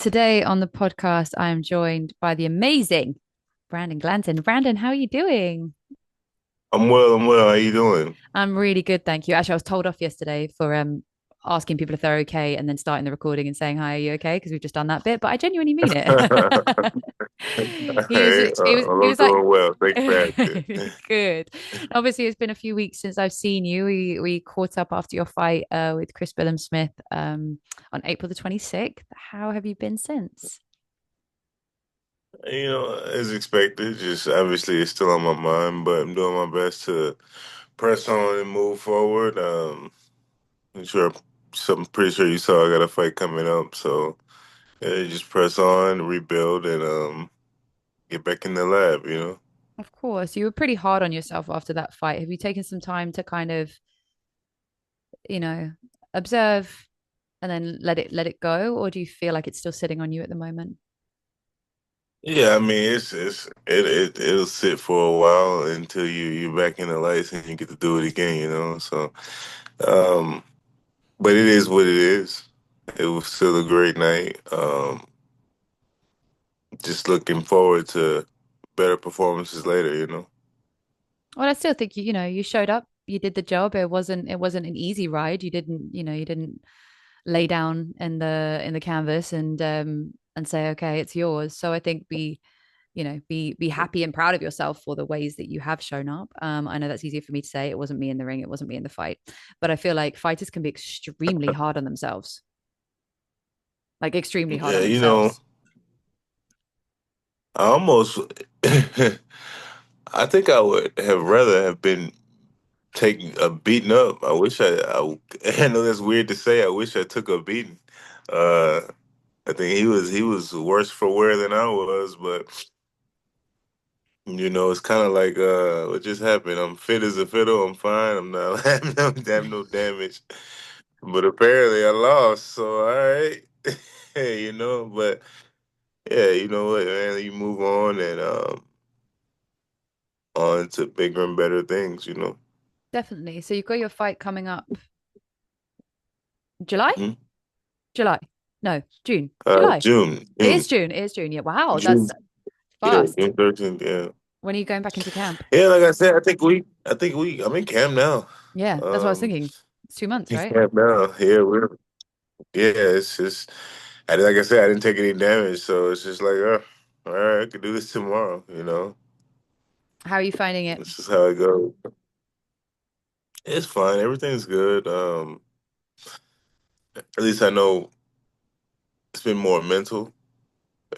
Today on the podcast, I am joined by the amazing Brandon Glanton. Brandon, how are you doing? I'm well, I'm well. How you doing? I'm really good, thank you. Actually, I was told off yesterday for asking people if they're okay and then starting the recording and saying, "Hi, are you okay?" Because we've just done that bit, but I genuinely mean it. He was Hey, he I'm was like doing well. Thanks for asking. good. Obviously, it's been a few weeks since I've seen you. We caught up after your fight with Chris Billam-Smith on April the 26th. How have you been since? As expected, just obviously it's still on my mind, but I'm doing my best to press on and move forward. I'm sure, I'm pretty sure you saw I got a fight coming up, so yeah, just press on, rebuild, and get back in the lab. Of course, you were pretty hard on yourself after that fight. Have you taken some time to kind of, you know, observe and then let it go, or do you feel like it's still sitting on you at the moment? Yeah, I mean it'll sit for a while until you're back in the lights and you get to do it again. So. Um, But it is what it is. It was still a great night. Just looking forward to better performances later. Well, I still think you showed up, you did the job. It wasn't an easy ride. You didn't lay down in the canvas and say, okay, it's yours. So I think be happy and proud of yourself for the ways that you have shown up. I know that's easier for me to say. It wasn't me in the ring, it wasn't me in the fight, but I feel like fighters can be extremely hard on themselves, like extremely hard Yeah, on themselves. I almost, I think I would have rather have been taking a beating up. I know that's weird to say. I wish I took a beating. Uh, I think he was worse for wear than I was, but it's kind of like what just happened. I'm fit as a fiddle. I'm fine. I'm not having no damage. But apparently I lost, so all right. But yeah, you know what, man, you move on and on to bigger and better things. Definitely. So you've got your fight coming up July? Hmm. July. No, June. July. June, It is June, June. It is June. Yeah. Wow, June, that's yeah, fast. June 13th, yeah. When are you going back into camp? Yeah, like I said, I'm in camp now. Yeah, that's what I was Um, thinking. It's 2 months, in right? camp now. Yeah, it's just, like I said, I didn't take any damage, so it's just like, all right, I could do this tomorrow. How are you finding it? This is how it goes. It's fine. Everything's good. At least I know it's been more mental.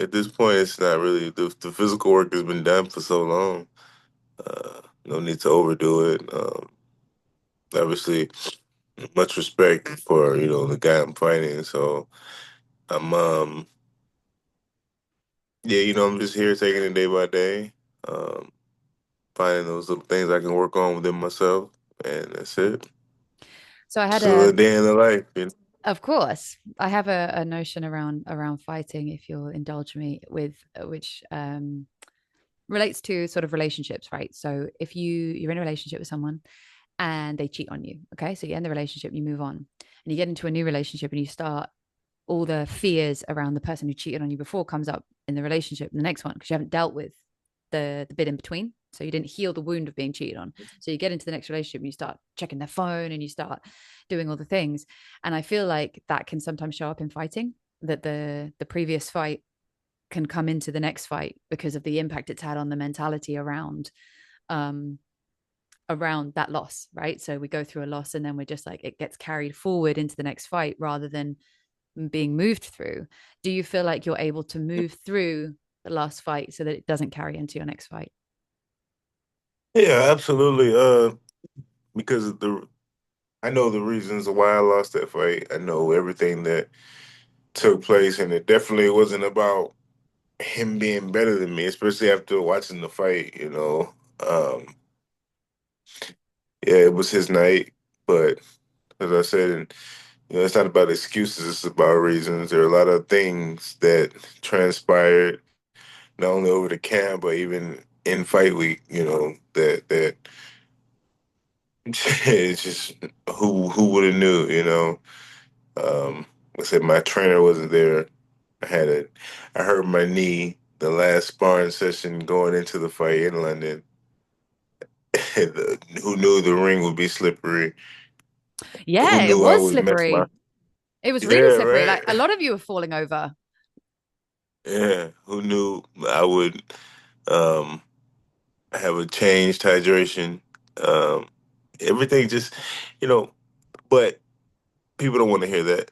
At this point, it's not really the physical work has been done for so long. No need to overdo it. Obviously, much respect for the guy I'm fighting. So I'm yeah, I'm just here taking it day by day, um, finding those little things I can work on within myself, and that's it. So I had Just a a day in the life. Of course, I have a notion around fighting, if you'll indulge me with which relates to sort of relationships, right? So if you're in a relationship with someone and they cheat on you, okay, so you end the relationship, you move on, and you get into a new relationship, and you start all the fears around the person who cheated on you before comes up in the relationship in the next one because you haven't dealt with the bit in between. So you didn't heal the wound of being cheated on. So you get into the next relationship and you start checking their phone and you start doing all the things. And I feel like that can sometimes show up in fighting, that the previous fight can come into the next fight because of the impact it's had on the mentality um around that loss, right? So we go through a loss and then we're just like it gets carried forward into the next fight rather than being moved through. Do you feel like you're able to move through the last fight so that it doesn't carry into your next fight? Yeah, absolutely. Because I know the reasons why I lost that fight. I know everything that took place, and it definitely wasn't about him being better than me, especially after watching the fight. Yeah, it was his night, but as I said, and it's not about excuses, it's about reasons. There are a lot of things that transpired, not only over the camp, but even in fight week, that it's just who would have knew. Like I said, my trainer wasn't there. I had a, I hurt my knee the last sparring session going into the fight in London. Who knew the ring would be slippery? Who Yeah, it knew I was would mess my? slippery. It was really Yeah, slippery. Like right. a lot of you were falling over. Yeah, who knew I would um have a changed hydration? Um, everything just, you know, but people don't want to hear that.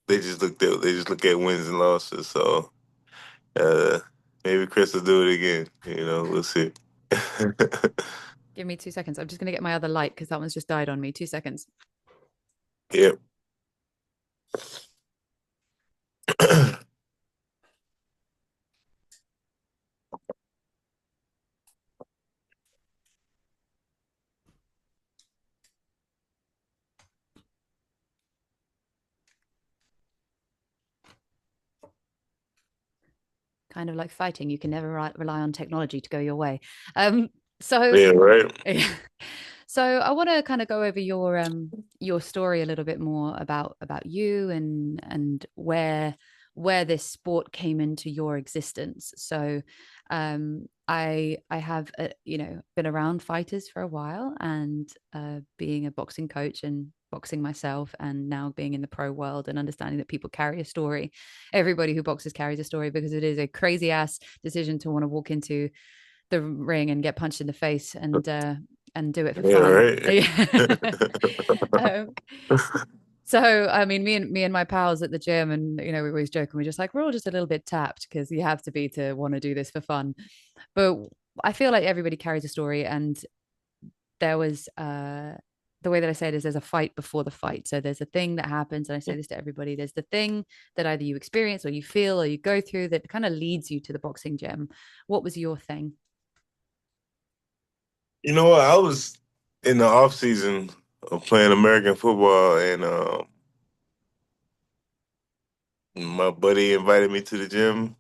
They just look at wins and losses. So uh, maybe Chris will do it again. We'll see. Give me 2 seconds. I'm just gonna get my other light because that one's just died on me. 2 seconds. Yeah. Kind of like fighting. You can never rely on technology to go your way. Um, so Yeah, right. so I want to kind of go over your story a little bit more about you and where this sport came into your existence. So I have been around fighters for a while and being a boxing coach and boxing myself and now being in the pro world and understanding that people carry a story. Everybody who boxes carries a story because it is a crazy ass decision to want to walk into the ring and get punched in the face and do it for Yeah, fun. right. um, so I mean, me and my pals at the gym, and we always joke and we're just like we're all just a little bit tapped because you have to be to want to do this for fun. But I feel like everybody carries a story, and there was the way that I say it is there's a fight before the fight. So there's a thing that happens, and I say this to everybody. There's the thing that either you experience or you feel or you go through that kind of leads you to the boxing gym. What was your thing? You know what? I was in the off season of playing American football, and my buddy invited me to the gym.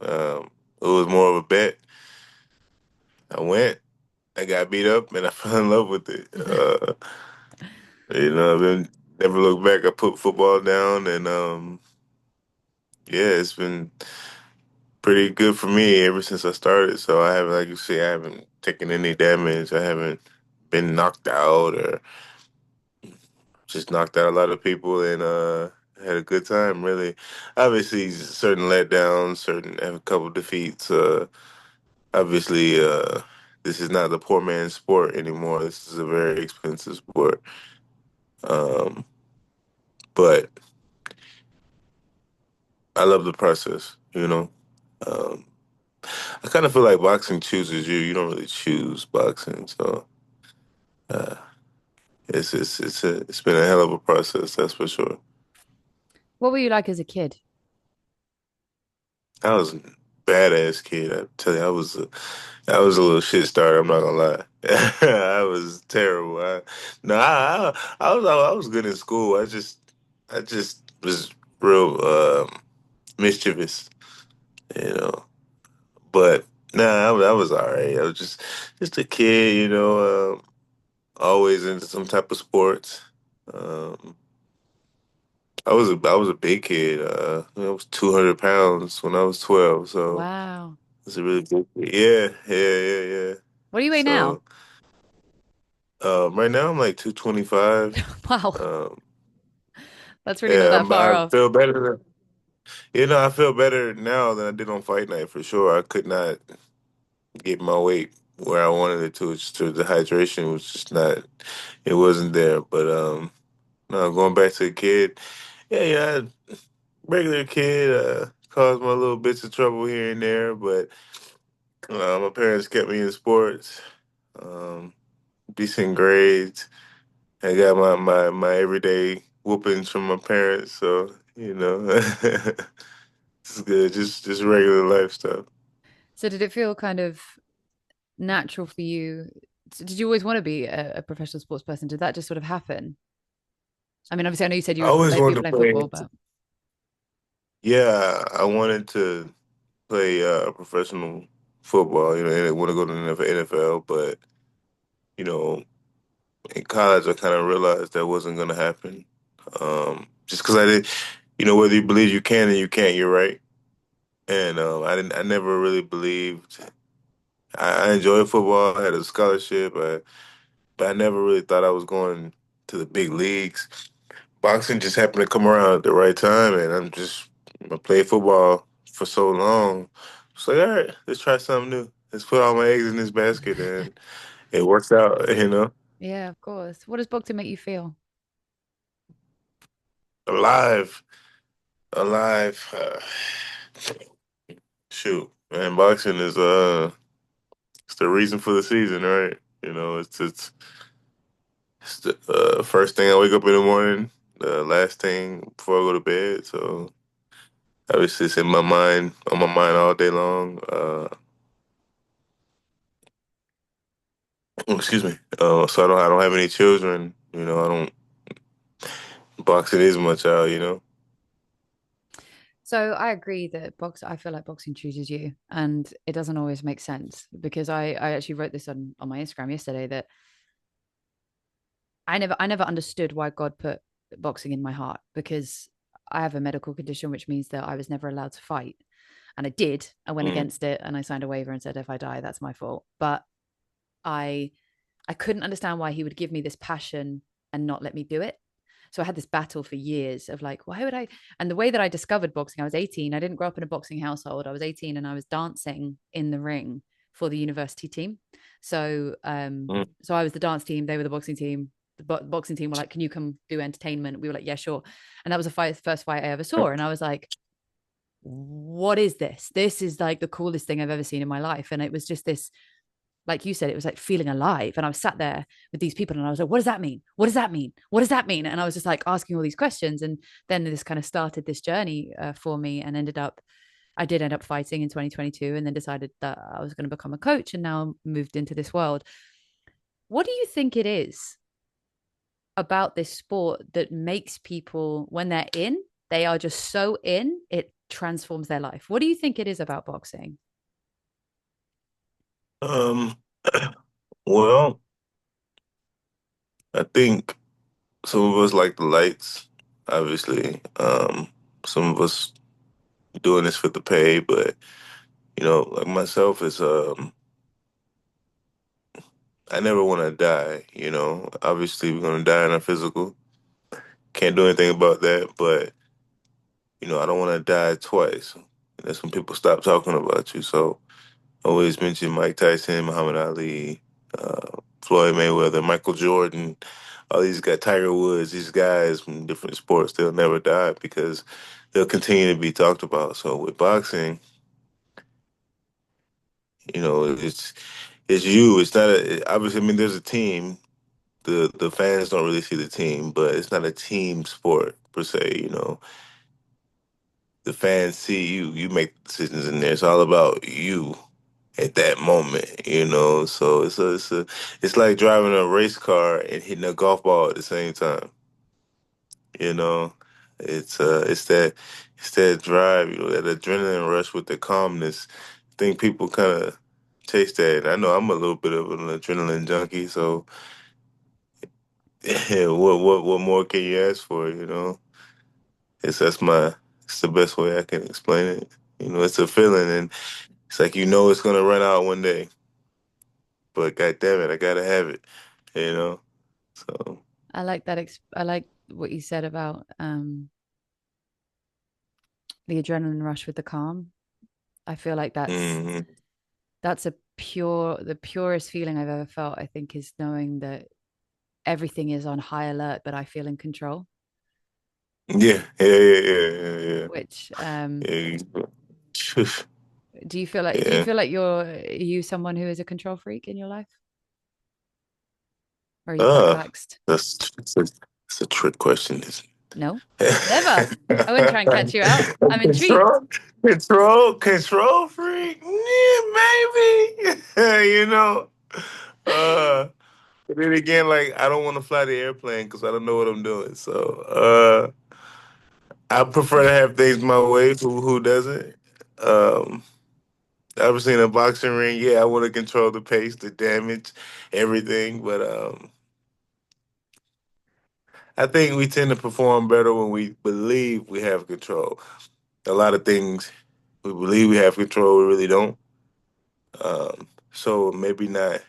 It was more of a bet. I went. I got beat up, and I fell in love with it. I've been never looked back. I put football down, and yeah, it's been pretty good for me ever since I started. So I haven't, like you say, I haven't taken any damage. I haven't been knocked out or just knocked out a lot of people, and had a good time. Really, obviously, certain letdowns, certain have a couple defeats. Obviously, this is not the poor man's sport anymore. This is a very expensive sport. Um, but I love the process. Um, I kind of feel like boxing chooses you. You don't really choose boxing, so uh, it's been a hell of a process. That's for sure. What were you like as a kid? I was a badass kid. I tell you, I was a little shit starter. I'm not gonna lie. I was terrible. No, I was good in school. I just was real mischievous, you know. But nah, I was all right. I was just a kid, always into some type of sports. Um, I was a big kid. I was 200 pounds when I was 12, so Wow. it's a really big kid. Yeah, yeah. What do you weigh now? So right now I'm like 225. Wow. Um, That's really not yeah, that far I off. feel better. I feel better now than I did on fight night for sure. I could not get my weight where I wanted it to. It's just the hydration was just not. It wasn't there. But no, going back to the kid. Yeah, regular kid. Caused my little bits of trouble here and there, but my parents kept me in sports. Um, Decent grades. I got my everyday whoopings from my parents, so it's good. Just regular life stuff. So did it feel kind of natural for you? Did you always want to be a professional sports person? Did that just sort of happen? I mean, obviously, I know you said I you always you were wanted to playing play. football, but Yeah, I wanted to play professional football. And I want to go to the NFL, but you know, in college, I kind of realized that wasn't going to happen. Just because I did. whether you believe you can and you can't, you're right. And I never really believed. I enjoyed football. I had a scholarship, but I never really thought I was going to the big leagues. Boxing just happened to come around at the right time, and I played football for so long. It's like, all right, let's try something new. Let's put all my eggs in this basket, and it works out. Yeah, of course. What does boxing make you feel? Alive, alive. Shoot, man, boxing is it's the reason for the season, right? It's the first thing I wake up in the morning, the last thing before I go to bed. So obviously it's in my mind, on my mind all day long. Excuse me. So I don't have any children. I don't boxing is my child. So I agree that I feel like boxing chooses you, and it doesn't always make sense because I actually wrote this on my Instagram yesterday that I never understood why God put boxing in my heart because I have a medical condition, which means that I was never allowed to fight. And I did. I went Mm, against it and I signed a waiver and said, if I die, that's my fault. But I I couldn't understand why he would give me this passion and not let me do it. So I had this battle for years of like, why would I? And the way that I discovered boxing, I was 18. I didn't grow up in a boxing household. I was 18 and I was dancing in the ring for the university team. mm, So I was the dance team. They were the boxing team. The boxing team were like, "Can you come do entertainment?" We were like, "Yeah, sure." And that was the first fight I ever saw. And I was like, "What is this? This is like the coolest thing I've ever seen in my life." And it was just this, like you said, it was like feeling alive. And I was sat there with these people and I was like, what does that mean? What does that mean? What does that mean? And I was just like asking all these questions. And then this kind of started this journey for me and I did end up fighting in 2022 and then decided that I was going to become a coach and now moved into this world. What do you think it is about this sport that makes people, when they're in, they are just so in, it transforms their life? What do you think it is about boxing? Um, well, I think some of us like the lights, obviously. Some of us doing this for the pay, but like myself is I never want to die. Obviously we're gonna die in our physical. Can't do anything about that, but I don't want to die twice. That's when people stop talking about you. So always mention Mike Tyson, Muhammad Ali, Floyd Mayweather, Michael Jordan, all these guys, Tiger Woods, these guys from different sports, they'll never die because they'll continue to be talked about. So with boxing, it's you. It's not obviously. I mean, there's a team. The fans don't really see the team, but it's not a team sport per se. The fans see you. You make decisions in there. It's all about you at that moment. So it's like driving a race car and hitting a golf ball at the same time. You know, it's that drive, that adrenaline rush with the calmness. I think people kind of taste that. I know I'm a little bit of an adrenaline junkie, so yeah, what more can you ask for? It's that's my it's the best way I can explain it. It's a feeling, and it's like it's gonna run out one day, but god damn it, I gotta have it. You know, so. I like that. I like what you said about the adrenaline rush with the calm. I feel like Hmm. that's the purest feeling I've ever felt, I think, is knowing that everything is on high alert, but I feel in control. Yeah, yeah, yeah, yeah, yeah, yeah. Which Yeah, do you yeah. feel like are you someone who is a control freak in your life? Or are you quite Uh, relaxed? it's a trick question, isn't No? Never. I wouldn't try and catch you out. it? I'm intrigued. Control freak? Yeah, maybe. you know. Uh, but then again, like I don't want to fly the airplane because I don't know what I'm doing. So, I prefer to have things my way. Who doesn't? Um, Obviously in a boxing ring, yeah, I want to control the pace, the damage, everything. But I think we tend to perform better when we believe we have control. A lot of things we believe we have control, we really don't. So maybe not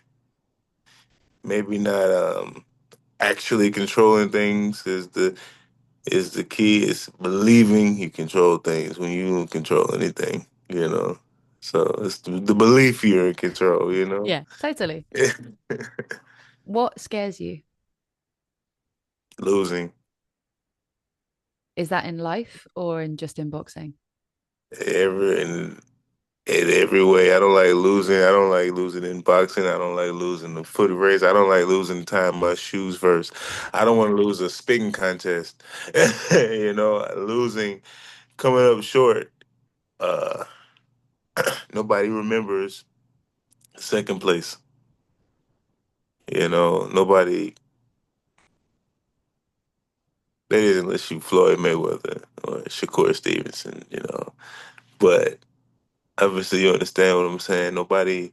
actually controlling things is the key. It's believing you control things when you don't control anything, you know. So it's the belief you're in control, you know. Yeah, totally. What scares you? Losing Is that in life or in just in boxing? every in every way. I don't like losing. I don't like losing in boxing. I don't like losing the foot race. I don't like losing tying my shoes first. I don't want to lose a spitting contest. You know, losing, coming up short. Uh, Nobody remembers second place. You know, nobody. They didn't let you Floyd Mayweather or Shakur Stevenson. You know, but obviously you understand what I'm saying. Nobody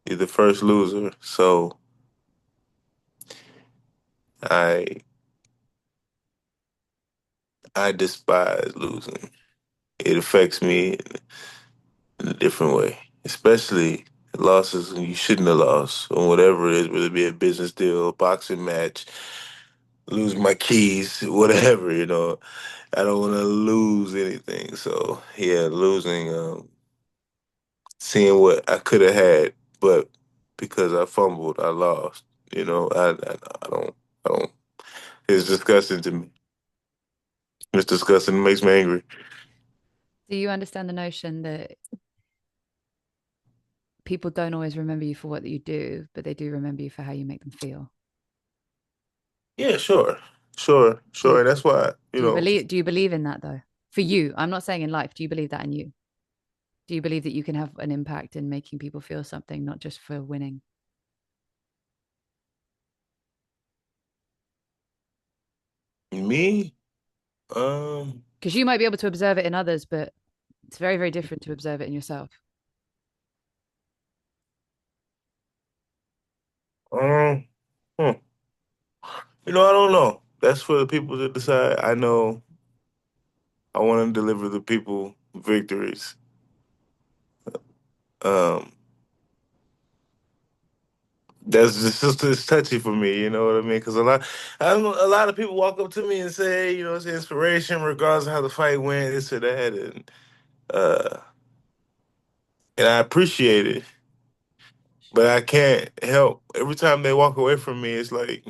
is the first loser. So I I despise losing. It affects me in a different way, especially losses you shouldn't have lost on whatever it is, whether it be a business deal, a boxing match, lose my keys, whatever, you know. I don't want to lose anything. So, yeah, losing, seeing what I could have had, but because I fumbled, I lost. You know, I don't, it's disgusting to me. It's disgusting. It makes me angry. Do you understand the notion that people don't always remember you for what you do, but they do remember you for how you make them feel? Yeah, sure. Sure, Do sure. you And that's why, you know, do you believe in that though? For you, I'm not saying in life. Do you believe that in you? Do you believe that you can have an impact in making people feel something, not just for winning? me, um, Because you might be able to observe it in others, but it's very, very different to observe it in yourself. um, hmm. You know, I don't know. That's for the people to decide. I know I want to deliver the people victories. Um, just it's touchy for me. You know what I mean? Because I don't know, a lot of people walk up to me and say, you know, it's inspiration, regardless of how the fight went, this or that, uh, and I appreciate it, but I can't help. Every time they walk away from me, it's like,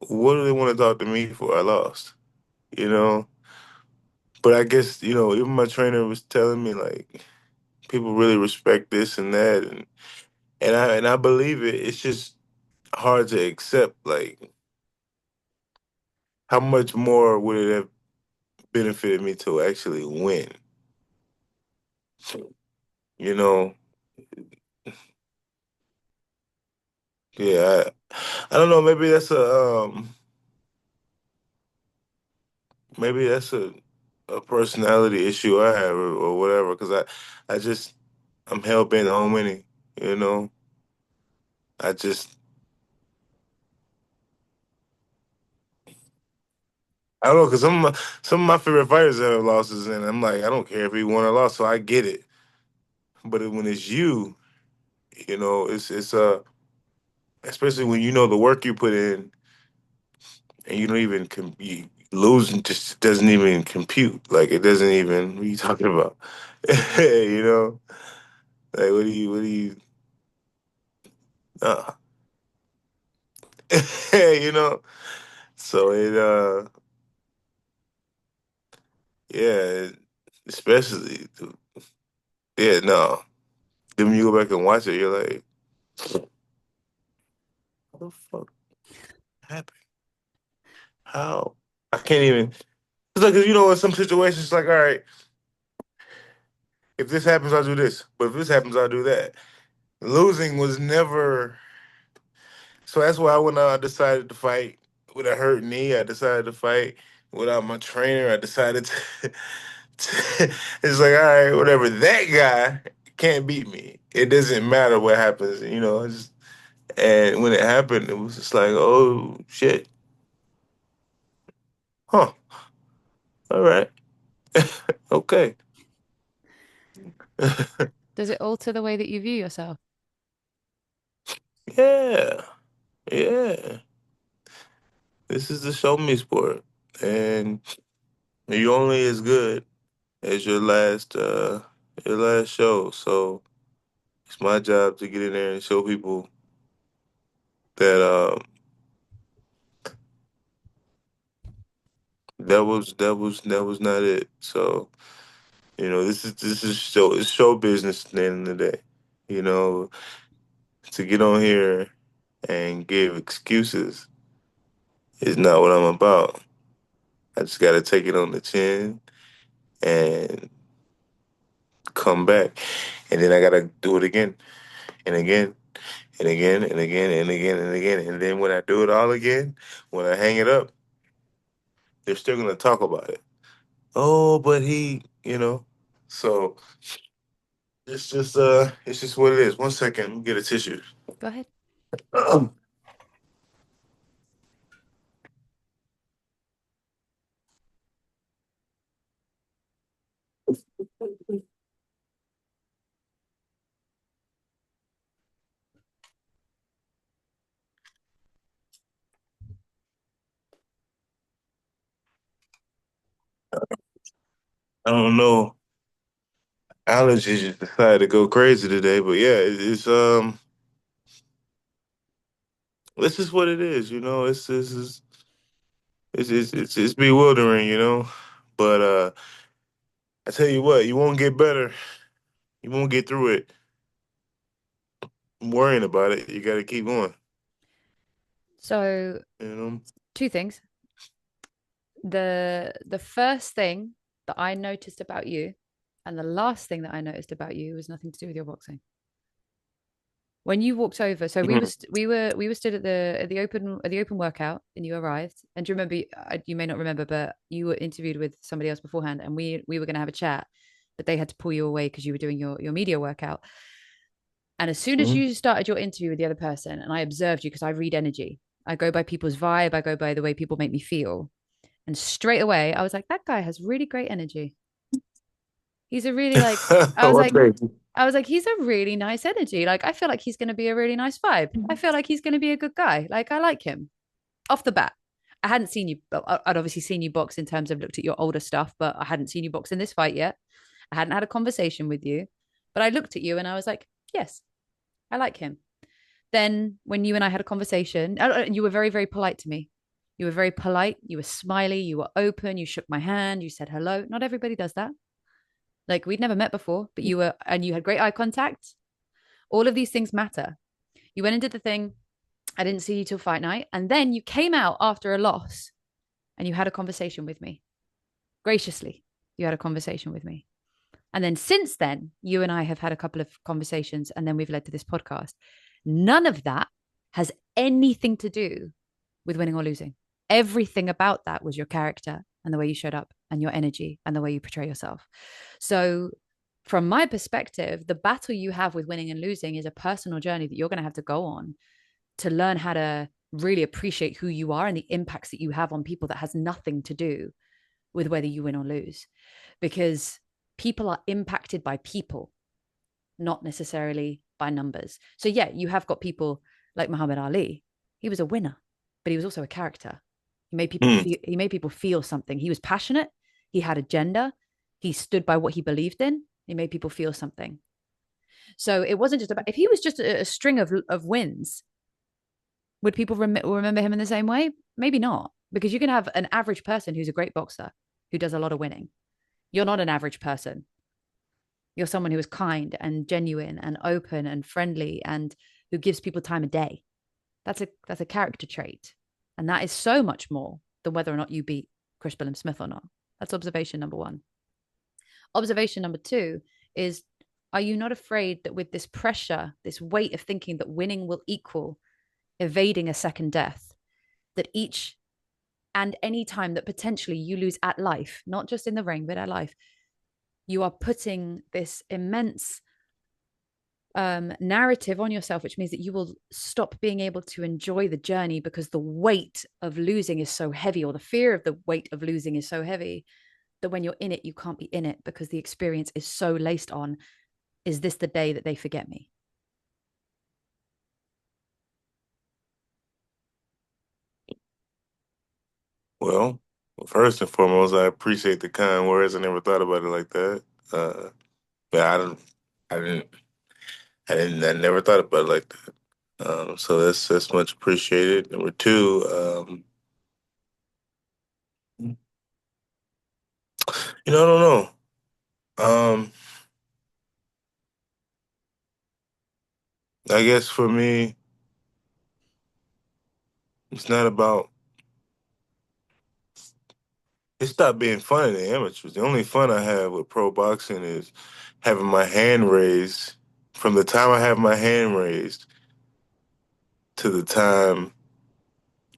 what do they want to talk to me for? I lost. You know. But I guess, you know, even my trainer was telling me like people really respect this and that, and I believe it. It's just hard to accept like how much more would it have benefited me to actually win. You know, yeah, I don't know, maybe that's a personality issue I have or whatever cuz I just I'm hell bent on winning, you know. I just I don't know because some of my favorite fighters have losses, and I'm like, I don't care if he won or lost, so I get it. But when it's you, you know, it's especially when you know the work you put in, and you don't even you losing just doesn't even compute. Like it doesn't even. What are you talking about? You know, like what do you? Uh, you know. So yeah, especially yeah, no. Then when you go back and watch it, you're like, what the fuck happened? How? I can't even. It's like, 'cause you know, in some situations, it's like, all right, if this happens, I'll do this. But if this happens, I'll do that. Losing was never. So that's why when I decided to fight with a hurt knee, I decided to fight without my trainer. I decided to. It's like, all right, whatever. That guy can't beat me. It doesn't matter what happens. You know, And when it happened, it was just like, oh shit, huh? All right, okay. Does it alter the way that you view yourself? Yeah, yeah. This is the show me sport, and you're only as good as your last show. So it's my job to get in there and show people that that was not it. So this is show business at the end of the day. You know, to get on here and give excuses is not what I'm about. I just got to take it on the chin and come back, and then I got to do it again and again and again and again and again and again. And then when I do it all again, when I hang it up, they're still gonna talk about it. Oh, but he, you know. So it's just what it is. One second, let me get a tissue. Go ahead. I don't know. Allergies just decided to go crazy today, but yeah, this is what it is. It's bewildering, But I tell you what, you won't get better. You won't get through it worrying about it. You got to keep going. So, You know. two things. The first thing that I noticed about you, and the last thing that I noticed about you was nothing to do with your boxing. When you walked over, so we were Mhm. st- we were stood at the open workout, and you arrived. And do you remember? You may not remember, but you were interviewed with somebody else beforehand, and we were going to have a chat, but they had to pull you away because you were doing your media workout. And as soon as Mhm. you started your interview with the other person, and I observed you because I read energy, I go by people's vibe, I go by the way people make me feel. And straight away, I was like, that guy has really great energy. He's a really like, Well, thank you. I was like, he's a really nice energy. Like, I feel like he's going to be a really nice vibe. I feel like he's going to be a good guy. Like, I like him off the bat. I hadn't seen you, I'd obviously seen you box in terms of looked at your older stuff, but I hadn't seen you box in this fight yet. I hadn't had a conversation with you, but I looked at you and I was like, yes, I like him. Then when you and I had a conversation, you were very, very polite to me. You were very polite. You were smiley. You were open. You shook my hand. You said hello. Not everybody does that. Like we'd never met before, but you were, and you had great eye contact. All of these things matter. You went and did the thing. I didn't see you till fight night. And then you came out after a loss and you had a conversation with me. Graciously, you had a conversation with me. And then since then, you and I have had a couple of conversations and then we've led to this podcast. None of that has anything to do with winning or losing. Everything about that was your character and the way you showed up and your energy and the way you portray yourself. So, from my perspective, the battle you have with winning and losing is a personal journey that you're going to have to go on to learn how to really appreciate who you are and the impacts that you have on people that has nothing to do with whether you win or lose. Because people are impacted by people, not necessarily by numbers. So, yeah, you have got people like Muhammad Ali. He was a winner, but he was also a character. Hmm. He made people feel something. He was passionate. He had agenda. He stood by what he believed in. He made people feel something. So it wasn't just about if he was just a string of wins, would people remember him in the same way? Maybe not, because you can have an average person who's a great boxer who does a lot of winning. You're not an average person. You're someone who is kind and genuine and open and friendly and who gives people time of day. That's a character trait. And that is so much more than whether or not you beat Chris Billam-Smith or not. That's observation number one. Observation number two is, are you not afraid that with this pressure, this weight of thinking that winning will equal evading a second death, that each and any time that potentially you lose at life, not just in the ring, but at life, you are putting this immense narrative on yourself, which means that you will stop being able to enjoy the journey because the weight of losing is so heavy, or the fear of the weight of losing is so heavy that when you're in it, you can't be in it because the experience is so laced on, is this the day that they forget me? Well, first and foremost, I appreciate the kind words. I never thought about it like that. But I didn't, I never thought about it like that. So that's much appreciated. Number two, I don't know. I guess for me, it's not about. It stopped being fun in the amateurs. The only fun I have with pro boxing is having my hand raised. From the time I have my hand raised to the time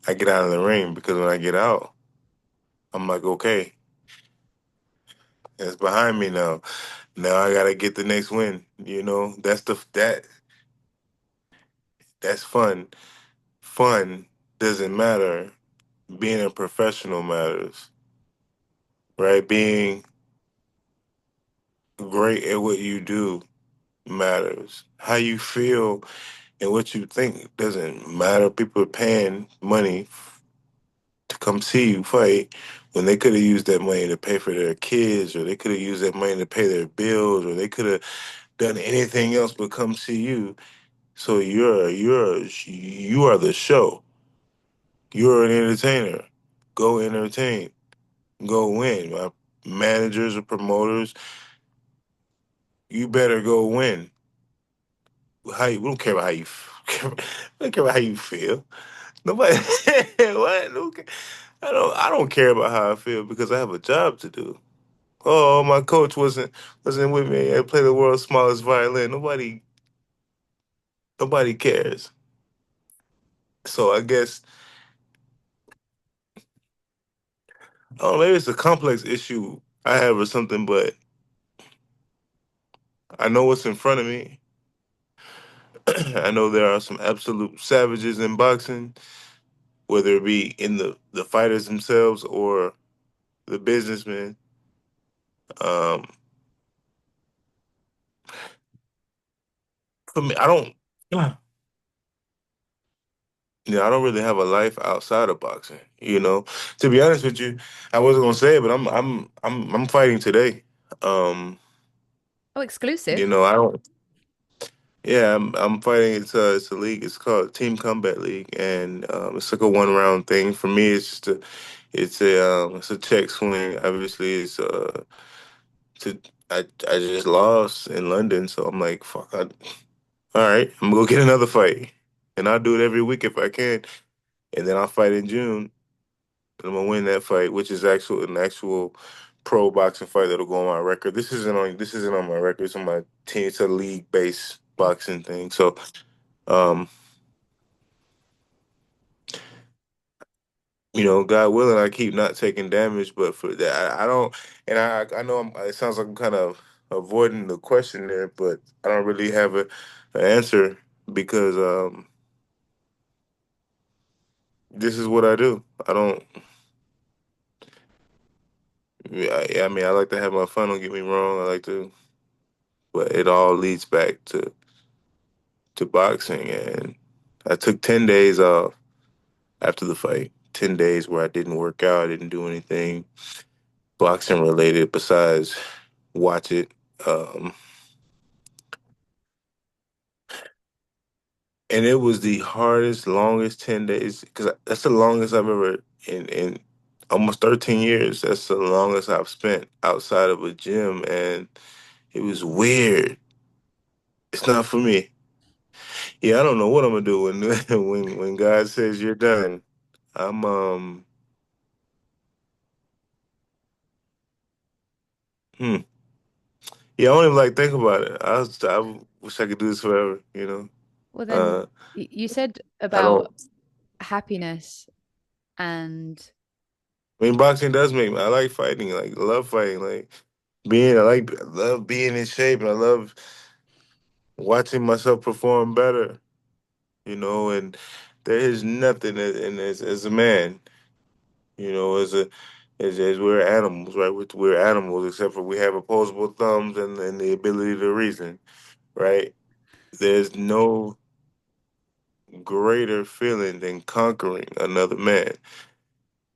I get out of the ring, because when I get out, I'm like, okay, it's behind me now. Now I gotta get the next win. That's fun. Fun doesn't matter. Being a professional matters, right? Being great at what you do matters. How you feel and what you think doesn't matter. People are paying money to come see you fight when they could have used that money to pay for their kids, or they could have used that money to pay their bills, or they could have done anything else but come see you. So you are the show. You're an entertainer. Go entertain. Go win. My managers or promoters, you better go win. We don't care about how you we don't care about how you feel. Nobody what? I don't care about how I feel because I have a job to do. Oh, my coach wasn't with me. I play the world's smallest violin. Nobody cares. So I guess I don't know, maybe it's a complex issue I have or something, but I know what's in front of me. I know there are some absolute savages in boxing, whether it be in the fighters themselves or the businessmen. Um, for me, I don't. Yeah, I don't really have a life outside of boxing. To be honest with you, I wasn't gonna say it, but I'm fighting today. Um, Oh, exclusive. I don't. Yeah, I'm fighting. It's a league. It's called Team Combat League, and it's like a 1 round thing. For me, it's a check swing. Obviously, to I just lost in London, so I'm like, fuck. All right, I'm gonna go get another fight, and I'll do it every week if I can, and then I'll fight in June. I'm gonna win that fight, which is an actual pro boxing fight that'll go on my record. This isn't on my record. It's on my team. It's a league based boxing thing. So, um, God willing, I keep not taking damage. But for that, I don't. And I know it sounds like I'm kind of avoiding the question there, but I don't really have an answer because this is what I do. I don't. I mean, I like to have my fun. Don't get me wrong. I like to, but it all leads back to boxing, and I took 10 days off after the fight. 10 days where I didn't work out, I didn't do anything boxing related besides watch it. Um, and it was the hardest, longest 10 days because that's the longest I've ever in almost 13 years. That's the longest I've spent outside of a gym, and it was weird. It's not for me. Yeah, I don't know what I'm gonna do when when God says you're done. I'm hmm. Yeah, I don't even like think about it. I wish I could do this forever. Well, then Uh, you said I don't. about happiness and I mean, boxing does make me. I like fighting. Like, I love fighting. Like I love being in shape, and I love. watching myself perform better, and there is nothing as a man, as we're animals, right? We're animals, except for we have opposable thumbs and the ability to reason, right? There's no greater feeling than conquering another man.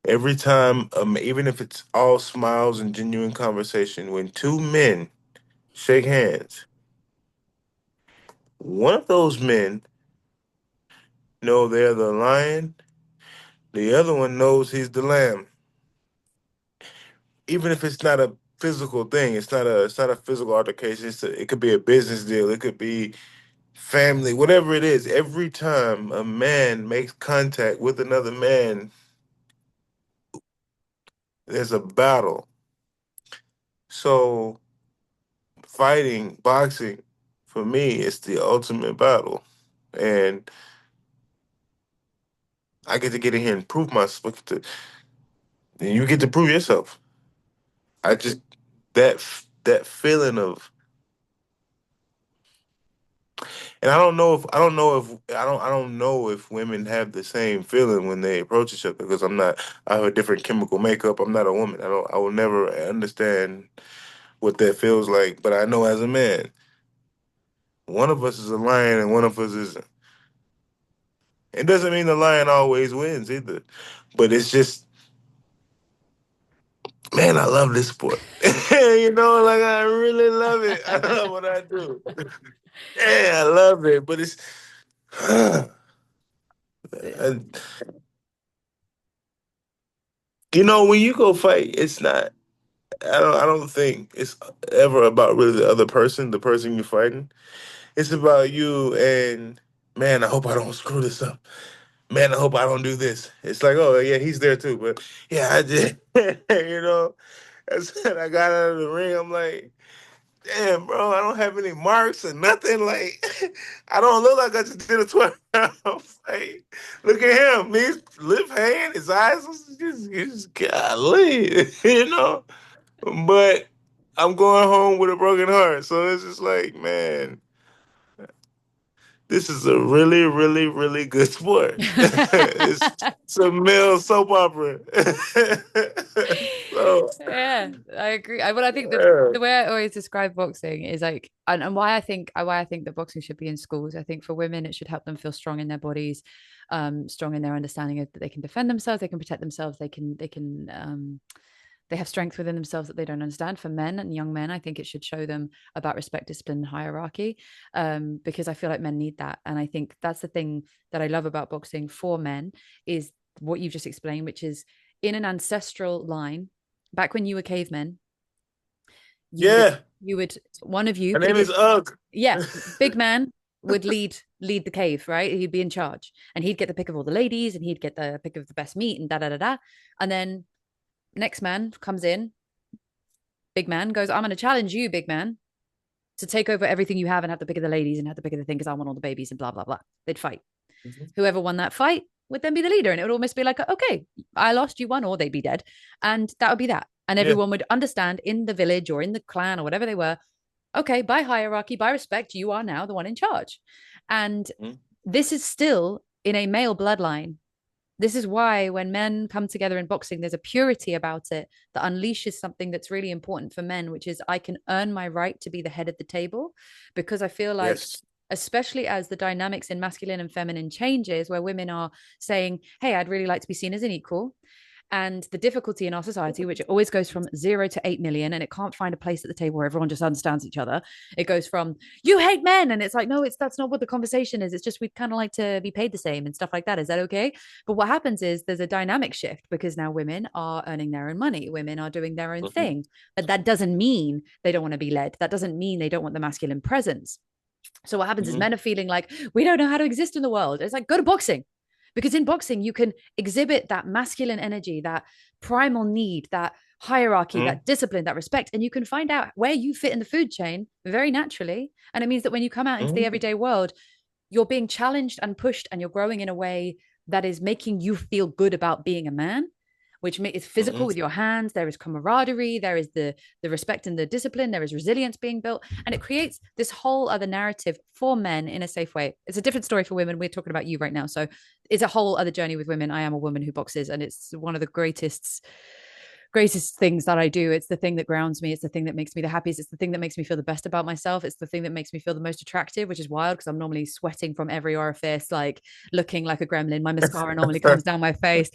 Every time, even if it's all smiles and genuine conversation, when two men shake hands, one of those men know they're the lion, the other one knows he's the lamb. Even if it's not a physical thing, it's not a physical altercation. It could be a business deal, it could be family, whatever it is. Every time a man makes contact with another man, there's a battle. So fighting, boxing, for me, it's the ultimate battle. And I get in here and prove myself. And you get to prove yourself. I just that feeling of, and I don't know if women have the same feeling when they approach each other because I have a different chemical makeup. I'm not a woman. I will never understand what that feels like. But I know as a man, one of us is a lion and one of us isn't. It doesn't mean the lion always wins either. But it's just, man, I love this sport. Like I really love it. I love what I do. Yeah, I love it. But it's and, when you go fight, it's not. I don't think it's ever about really the person you're fighting. It's about you and, man, I hope I don't screw this up. Man, I hope I don't do this. It's like, oh yeah, he's there too, but yeah, I did. As soon I got out of the ring, I'm like, damn, bro, I don't have any marks or nothing. Like, I don't look like I just did a 12 round fight. Look at him, his lip hanging, his eyes was just golly, But I'm going home with a broken heart. So it's just like, man, this is a really, really, really good sport. It's a male soap opera. So, Yeah, I agree. Well, I think yeah. the way I always describe boxing is like, and why I think that boxing should be in schools. I think for women, it should help them feel strong in their bodies, strong in their understanding of that they can defend themselves, they can protect themselves, they have strength within themselves that they don't understand. For men and young men, I think it should show them about respect, discipline, and hierarchy, because I feel like men need that. And I think that's the thing that I love about boxing for men is what you've just explained, which is in an ancestral line, back when you were cavemen, you would Yeah. you would one of you, Her name is Ugg. yeah, big man would lead the cave, right? He'd be in charge, and he'd get the pick of all the ladies, and he'd get the pick of the best meat, and da da da da. And then next man comes in, big man goes, I'm going to challenge you, big man, to take over everything you have and have the pick of the ladies and have the pick of the thing because I want all the babies and blah, blah, blah. They'd fight. Mhm. Whoever won that fight would then be the leader. And it would almost be like, okay, I lost, you won, or they'd be dead. And that would be that. And Yeah. everyone would understand in the village or in the clan or whatever they were, okay, by hierarchy, by respect, you are now the one in charge. And Mhm. this is still in a male bloodline. This is why when men come together in boxing, there's a purity about it that unleashes something that's really important for men, which is I can earn my right to be the head of the table. Because I feel like, Yes. especially as the dynamics in masculine and feminine changes, where women are saying, hey, I'd really like to be seen as an equal, and the difficulty in our society, which it always goes from 0 to 8 million, and it can't find a place at the table where everyone just understands each other. It goes from you hate men, and it's like, no, that's not what the conversation is. It's just we kind of like to be paid the same and stuff like that. Is that okay? But what happens is there's a dynamic shift because now women are earning their own money, women are doing their own Mhm. thing, but that doesn't mean they don't want to be led. That doesn't mean they don't want the masculine presence. So what happens is Mhm. men are feeling like we don't know how to exist in the world. It's like go to boxing because in boxing you can exhibit that masculine energy, that primal need, that hierarchy, Mhm. that discipline, that respect, and you can find out where you fit in the food chain very naturally. And it means that when you come out into the Mhm. everyday world, you're being challenged and pushed and you're growing in a way that is making you feel good about being a man which is physical Mhm. with your hands. There is camaraderie, there is the respect and the discipline, there is resilience being built, and it creates this whole other narrative for men in a safe way. It's a different story for women. We're talking about you right now, so it's a whole other journey with women. I am a woman who boxes, and it's one of the greatest things that I do. It's the thing that grounds me. It's the thing that makes me the happiest. It's the thing that makes me feel the best about myself. It's the thing that makes me feel the most attractive, which is wild because I'm normally sweating from every orifice, like looking like a gremlin. My mascara normally comes down my face.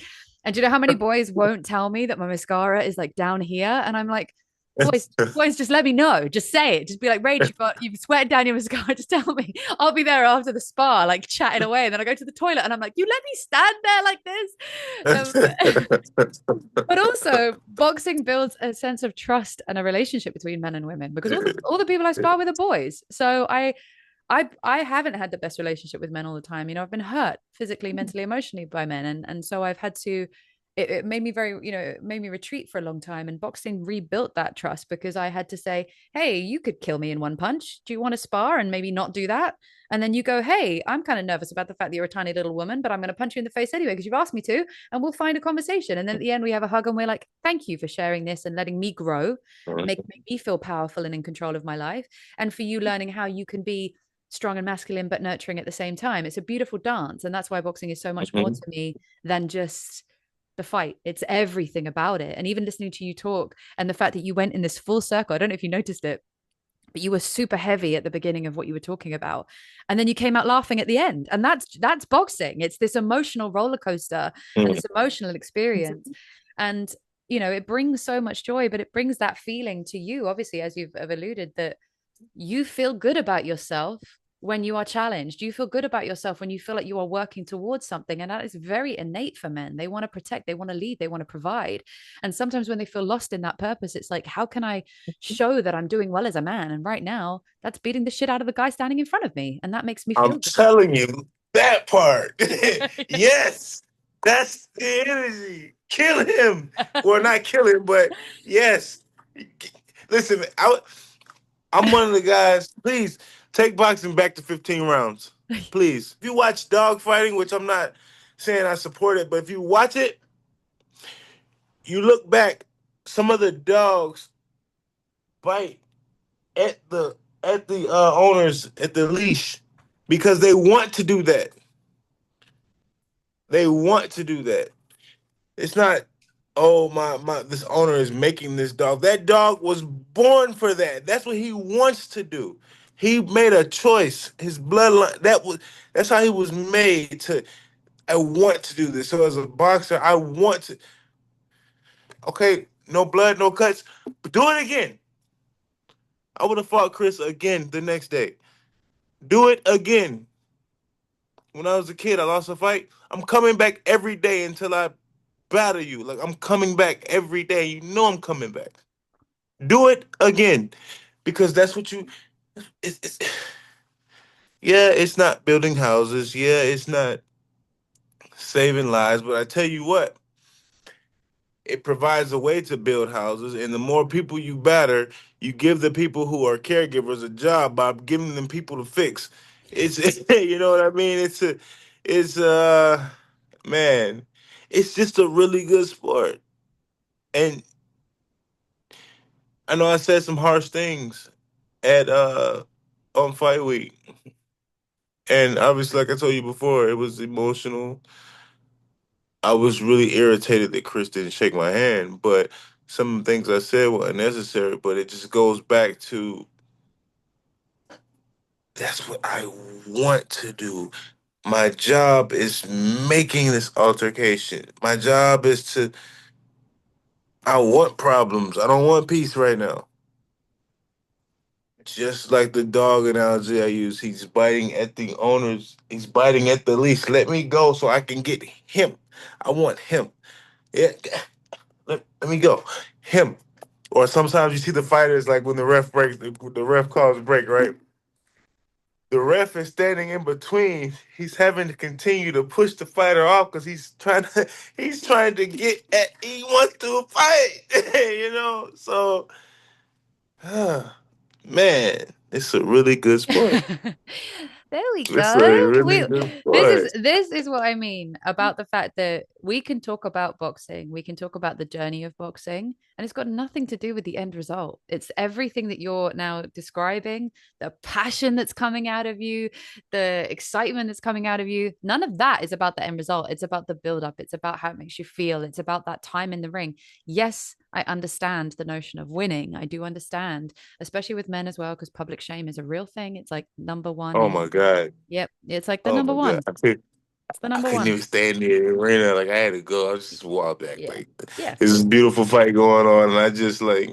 And do you know how many boys won't tell me that my mascara is like down here? And I'm like, boys, just let me know. Just say it. Just be like, Rach, you've sweated down your mascara. Just tell me. I'll be there after the spa, like chatting away. And then I go to the toilet and I'm like, you let me stand there like this. But also, boxing builds a sense of trust and a relationship between men and women because all the people I spar with are boys. So I haven't had the best relationship with men all the time. You know, I've been hurt physically, mentally, emotionally by men, and so I've had to. It made me it made me retreat for a long time. And boxing rebuilt that trust because I had to say, "Hey, you could kill me in one punch. Do you want to spar and maybe not do that?" And then you go, "Hey, I'm kind of nervous about the fact that you're a tiny little woman, but I'm going to punch you in the face anyway because you've asked me to, and we'll find a conversation." And then at the end, we have a hug, and we're like, "Thank you for sharing this and letting me grow, make me feel powerful and in control of my life, and for you learning how you can be." Strong and masculine but nurturing at the same time. It's a beautiful dance, and that's why boxing is so much more to Mhm. me than just the fight. It's everything about it. And even listening to you talk and the fact that you went in this full circle, I don't know if you noticed it, but you were super heavy at the beginning of what you were talking about, and then you came out laughing at the end, and that's boxing. It's this emotional roller coaster and Mhm. this emotional experience. And it brings so much joy, but it brings that feeling to you, obviously, as you've alluded, that you feel good about yourself when you are challenged. You feel good about yourself when you feel like you are working towards something. And that is very innate for men. They want to protect, they want to lead, they want to provide. And sometimes when they feel lost in that purpose, it's like, how can I show that I'm doing well as a man? And right now, that's beating the shit out of the guy standing in front of me. And that makes me I'm feel telling you that part. good. Yes, that's the energy. Kill him, or not kill him, but yes. Listen, I'm one of the guys. Please take boxing back to 15 rounds. Please. If you watch dog fighting, which I'm not saying I support it, but if you watch it, you look back. Some of the dogs bite at the owners at the leash because they want to do that. They want to do that. It's not, oh my this owner is making this dog. That dog was born for that. That's what he wants to do. He made a choice. His bloodline that's how he was made to I want to do this. So as a boxer, I want to okay, no blood, no cuts. But do it again. I would have fought Chris again the next day. Do it again. When I was a kid, I lost a fight. I'm coming back every day until I battle you. Like I'm coming back every day. You know I'm coming back. Do it again, because that's what you. It's yeah, it's not building houses. Yeah, it's not saving lives. But I tell you what, it provides a way to build houses, and the more people you batter, you give the people who are caregivers a job by giving them people to fix. It's you know what I mean. It's man, it's just a really good sport. And I know I said some harsh things at on fight week. And obviously, like I told you before, it was emotional. I was really irritated that Chris didn't shake my hand, but some of the things I said were unnecessary. But it just goes back to that's what I want to do. My job is making this altercation. My job is to, I want problems. I don't want peace right now. Just like the dog analogy I use, he's biting at the owners. He's biting at the leash. Let me go so I can get him. I want him. Yeah, let me go. Him. Or sometimes you see the fighters like when the ref breaks, the ref calls a break, right? The ref is standing in between. He's having to continue to push the fighter off because he's trying to get at he wants to fight. So man, it's a really good sport. There we It's a go. really good point. This is what I mean about the fact that we can talk about boxing, we can talk about the journey of boxing, and it's got nothing to do with the end result. It's everything that you're now describing, the passion that's coming out of you, the excitement that's coming out of you. None of that is about the end result. It's about the build up. It's about how it makes you feel. It's about that time in the ring. Yes, I understand the notion of winning. I do understand, especially with men as well, because public shame is a real thing. It's like number one Oh in, my God. yep, it's like the Oh number my God. one. It's the I number couldn't one. even stand there in the arena. Like I had to go. I was just walked back. Yeah. Like Yeah. there's this beautiful fight going on, and I just like,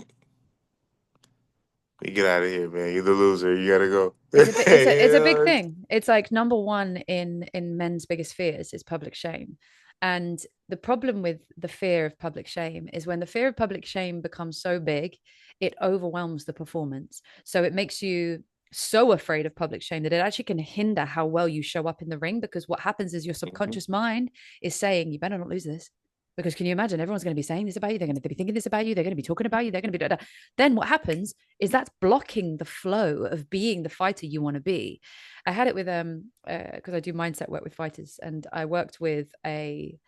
you get out of here, man. You're the loser. You gotta go. It's a big Yeah. thing. It's like number one in men's biggest fears is public shame. And the problem with the fear of public shame is when the fear of public shame becomes so big, it overwhelms the performance. So it makes you so afraid of public shame that it actually can hinder how well you show up in the ring, because what happens is your Mhm. subconscious mind is saying, you better not lose this. Because can you imagine everyone's going to be saying this about you? They're going to be thinking this about you. They're going to be talking about you. They're going to be. Da, da. Then what happens is that's blocking the flow of being the fighter you want to be. I had it with because I do mindset work with fighters, and I worked with a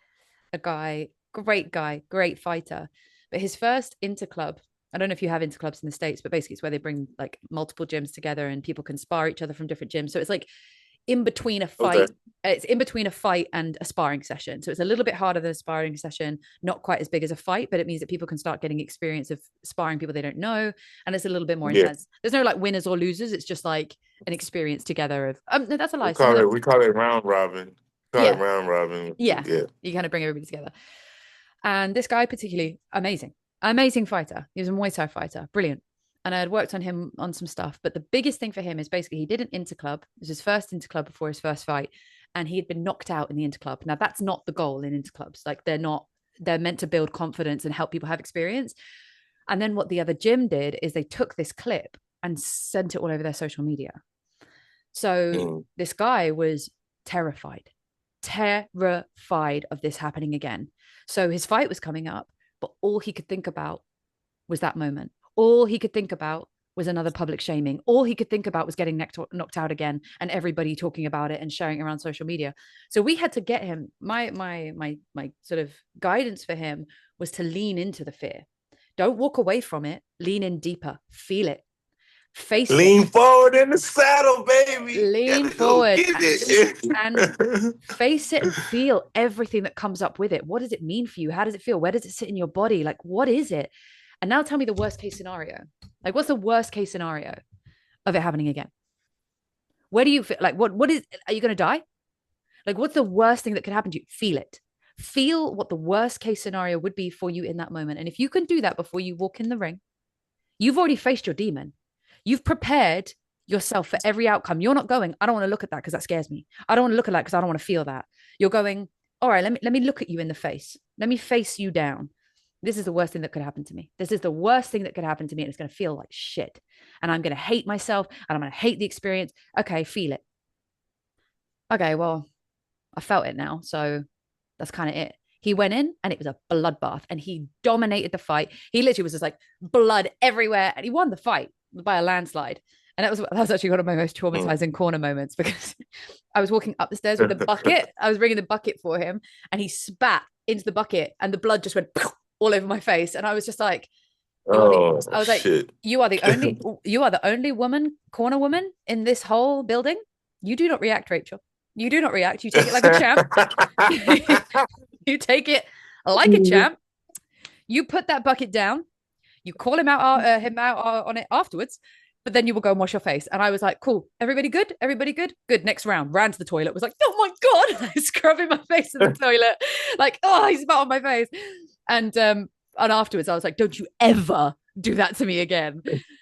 guy, great fighter, but his first interclub. I don't know if you have interclubs in the States, but basically it's where they bring like multiple gyms together and people can spar each other from different gyms. So it's like in between a Okay. fight. It's in between a fight and a sparring session. So it's a little bit harder than a sparring session, not quite as big as a fight, but it means that people can start getting experience of sparring people they don't know. And it's a little bit more Yeah. intense. There's no like winners or losers. It's just like an experience together of, no, that's a lie. We Some of call them, it we call it round robin. We call it yeah, round robin. yeah. Yeah. You kind of bring everybody together. And this guy, particularly amazing, amazing fighter. He was a Muay Thai fighter, brilliant. And I had worked on him on some stuff. But the biggest thing for him is basically he did an interclub. It was his first interclub before his first fight. And he had been knocked out in the interclub. Now, that's not the goal in interclubs. Like, they're meant to build confidence and help people have experience. And then what the other gym did is they took this clip and sent it all over their social media. So Mm. this guy was terrified, terrified of this happening again. So his fight was coming up, but all he could think about was that moment. All he could think about was another public shaming. All he could think about was getting knocked out again and everybody talking about it and sharing it around social media. So we had to get him. My sort of guidance for him was to lean into the fear. Don't walk away from it. Lean in deeper. Feel it. Face it. Lean forward in the saddle, baby. Lean Gotta go forward get it. and face it and feel everything that comes up with it. What does it mean for you? How does it feel? Where does it sit in your body? Like, what is it? And now tell me the worst case scenario. Like, what's the worst case scenario of it happening again? Where do you feel like what is, are you going to die? Like, what's the worst thing that could happen to you? Feel it. Feel what the worst case scenario would be for you in that moment. And if you can do that before you walk in the ring, you've already faced your demon. You've prepared yourself for every outcome. You're not going, I don't want to look at that because that scares me. I don't want to look at that because I don't want to feel that. You're going, all right, let me look at you in the face. Let me face you down. This is the worst thing that could happen to me. This is the worst thing that could happen to me. And it's going to feel like shit. And I'm going to hate myself and I'm going to hate the experience. Okay, feel it. Okay, well, I felt it now. So that's kind of it. He went in and it was a bloodbath and he dominated the fight. He literally was just like blood everywhere and he won the fight by a landslide. And that was actually one of my most Mm. traumatizing corner moments because I was walking up the stairs with the bucket. I was bringing the bucket for him and he spat into the bucket and the blood just went all over my face. And I was just like, Oh I was like, shit. you are the only corner woman in this whole building. You do not react, Rachel. You do not react. You take it like a champ. You take it like a champ. You put that bucket down. You call him out on it afterwards, but then you will go and wash your face. And I was like, cool. Everybody good? Everybody good? Good. Next round. Ran to the toilet. Was like, oh my God. Scrubbing my face in the toilet. Like, oh, he spat on my face. And afterwards I was like, don't you ever do that to me again.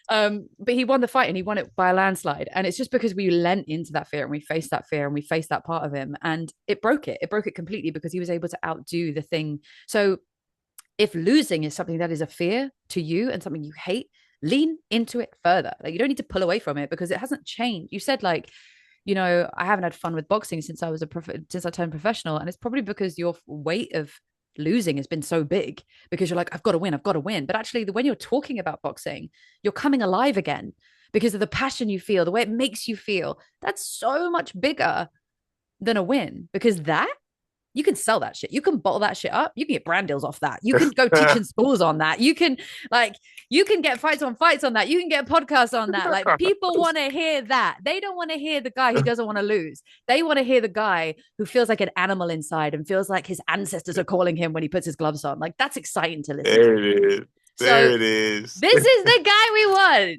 But he won the fight and he won it by a landslide. And it's just because we lent into that fear and we faced that fear and we faced that part of him. And it broke it. It broke it completely because he was able to outdo the thing. So if losing is something that is a fear to you and something you hate, lean into it further. Like, you don't need to pull away from it because it hasn't changed. You said like, I haven't had fun with boxing since since I turned professional, and it's probably because your weight of losing has been so big because you're like, I've got to win. But actually, when you're talking about boxing, you're coming alive again because of the passion you feel, the way it makes you feel. That's so much bigger than a win, because that you can sell that shit. You can bottle that shit up. You can get brand deals off that. You can go teach in schools on that. Like, you can get fights on that. You can get podcasts on that. Like, people want to hear that. They don't want to hear the guy who doesn't want to lose. They want to hear the guy who feels like an animal inside and feels like his ancestors are calling him when he puts his gloves on. Like, that's exciting to listen to. There it is. There So it is. this is the guy we want.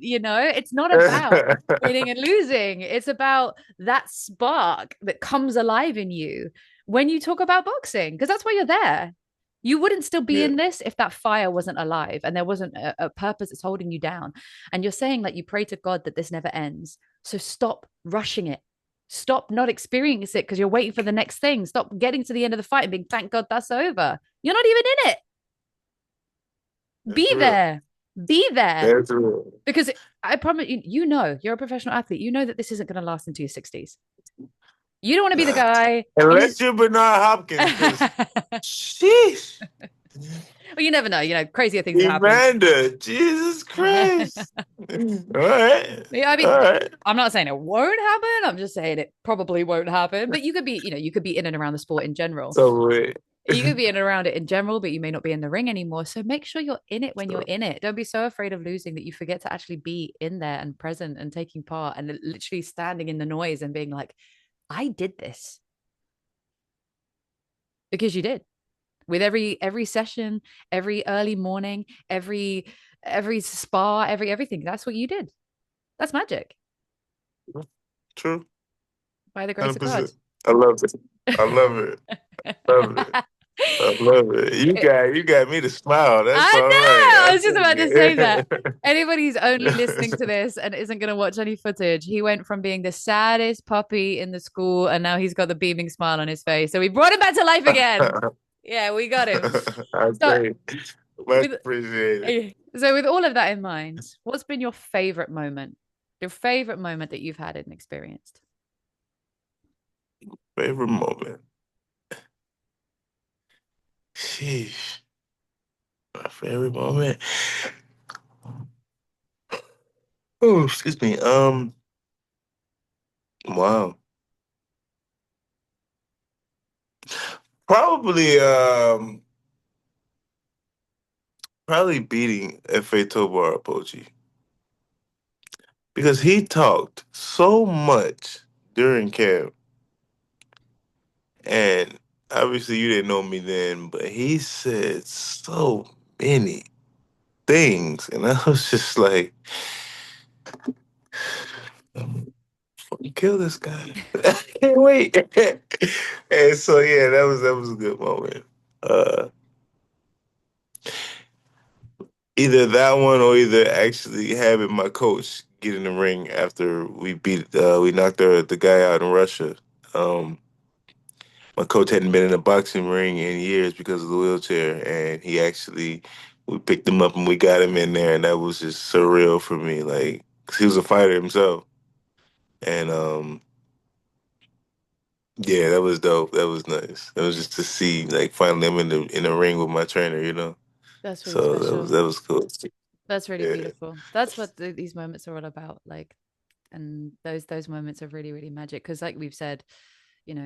It's not about winning and losing. It's about that spark that comes alive in you when you talk about boxing, because that's why you're there. You wouldn't still be Yeah. in this if that fire wasn't alive and there wasn't a purpose that's holding you down. And you're saying, like, you pray to God that this never ends. So stop rushing it. Stop not experiencing it because you're waiting for the next thing. Stop getting to the end of the fight and being, thank God that's over. You're not even in it. That's Be real. there. Be there. That's real. Because I promise you, you're a professional athlete. You know that this isn't going to last into your 60s. You don't want to be the guy. Unless you're Bernard Hopkins, because sheesh. Well, you never know. Crazier things have happened. Evander, Jesus Christ. All right. Yeah, I mean, All right. I'm not saying it won't happen. I'm just saying it probably won't happen. But you could be in and around the sport in general. So wait. You could be in and around it in general, but you may not be in the ring anymore. So make sure you're in it when you're in it. Don't be so afraid of losing that you forget to actually be in there and present and taking part and literally standing in the noise and being like, I did this. Because you did. With every session, every early morning, every spa, everything. That's what you did. That's magic. True. By the grace of God. 100%. I love it. I love it. Love it. I love it. You got me to smile. That's I all know. right. I was just about to say that. I Anybody who's only listening to this and isn't going to watch any footage, he went from being the saddest puppy in the school and now he's got the beaming smile on his face. So we brought him back to life again. Yeah, we got him. So say, much with appreciated. so with all of that in mind, what's been your favorite moment? Your favorite moment that you've had and experienced? Favorite moment. Sheesh. My favorite moment. Oh, excuse me. Wow. Probably probably beating F.A. Tobar up, OG. Because he talked so much during camp. And obviously you didn't know me then, but he said so many things. And I was just like, kill this guy. I can't wait. And so yeah, that was a good moment. Uh Either that one or either actually having my coach get in the ring after we knocked the guy out in Russia. Um my coach hadn't been in a boxing ring in years because of the wheelchair, and we picked him up and we got him in there, and that was just surreal for me, like, 'cause he was a fighter himself, and yeah, that was dope. That was nice. That was just to see, like, finally I'm in the ring with my trainer. That's really So that was special. that was cool. That's really Yeah, beautiful. That's what these moments are all about. Like, and those moments are really, really magic. Because, like we've said,